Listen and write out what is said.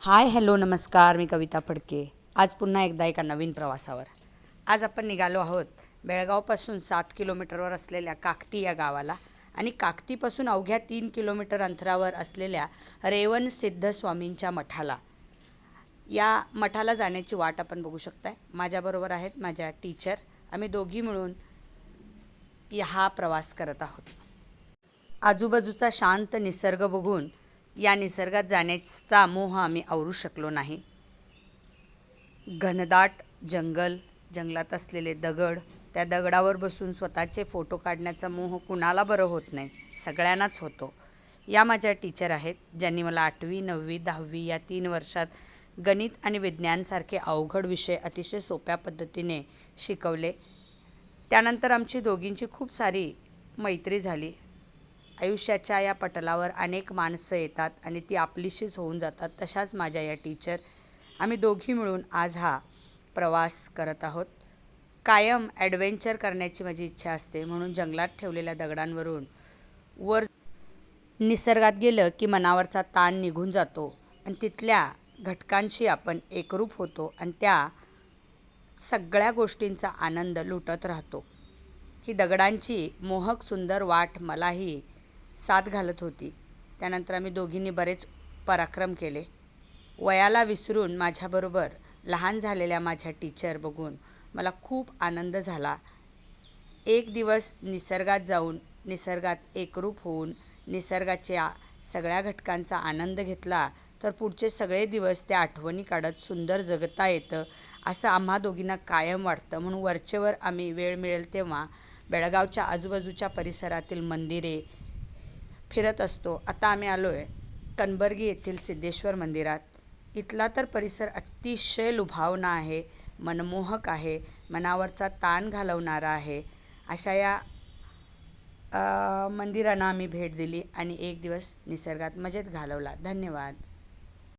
Hi hello नमस्कार, मी कविता फडके. आज पुन्हा एकदा एका नवीन प्रवासावर. आज आपण निघालो आहोत बेळगावपासून 7 किलोमीटरवर असलेल्या काकती या गावाला आणि काकतीपासून अवघ्या 3 किलोमीटर अंतरावर असलेल्या रेवण सिद्ध स्वामींच्या मठाला. या मठाला जाण्याची वाट आपण बघू शकताय. माझ्याबरोबर आहेत माझ्या टीचर. आम्ही दोघी मिळून हा प्रवास करत आहोत. आजूबाजूचा शांत निसर्ग बघून या निसर्गात जाण्याचा मोह आम्ही आवरू शकलो नाही. घनदाट जंगल, जंगलात असलेले दगड, त्या दगडावर बसून स्वतःचे फोटो काढण्याचा मोह कुणाला बरं होत नाही, सगळ्यांनाच होतो. या माझ्या टीचर आहेत, ज्यांनी मला 8वी 9वी 10वी या 3 वर्षात गणित आणि विज्ञानसारखे अवघड विषय अतिशय सोप्या पद्धतीने शिकवले. त्यानंतर आमची दोघींची खूप सारी मैत्री झाली. आयुष्याच्या या पटलावर अनेक माणसं येतात आणि ती आपलीशीच होऊन जातात. तशाच माझ्या या टीचर. आम्ही दोघी मिळून आज हा प्रवास करत आहोत. कायम ॲडव्हेंचर करण्याची माझी इच्छा असते, म्हणून जंगलात ठेवलेल्या दगडांवरून वर निसर्गात गेलं की मनावरचा ताण निघून जातो आणि तिथल्या घटकांशी आपण एकरूप होतो आणि त्या सगळ्या गोष्टींचा आनंद लुटत राहतो. ही दगडांची मोहक सुंदर वाट मलाही साथ घालत होती. त्यानंतर आम्ही दोघींनी बरेच पराक्रम केले. वयाला विसरून माझ्याबरोबर लहान झालेल्या माझ्या टीचर बघून मला खूप आनंद झाला. एक दिवस निसर्गात जाऊन, निसर्गात एकरूप होऊन, निसर्गाच्या सगळ्या घटकांचा आनंद घेतला तर पुढचे सगळे दिवस त्या आठवणी काढत सुंदर जगता येतं, असं आम्हा दोघींना कायम वाटतं. म्हणून वरचेवर आम्ही वेळ मिळेल तेव्हा बेळगावच्या आजूबाजूच्या परिसरातील मंदिरे फिरत असतो. आता आम्ही आलो आहे कणबर्गी येथील सिद्धेश्वर मंदिरात. इथला तर परिसर अतिशय लुभावना आहे, मनमोहक आहे, मनावरचा ताण घालवणारा आहे. अशा या मंदिरांना आम्ही भेट दिली आणि एक दिवस निसर्गात मजेत घालवला. धन्यवाद.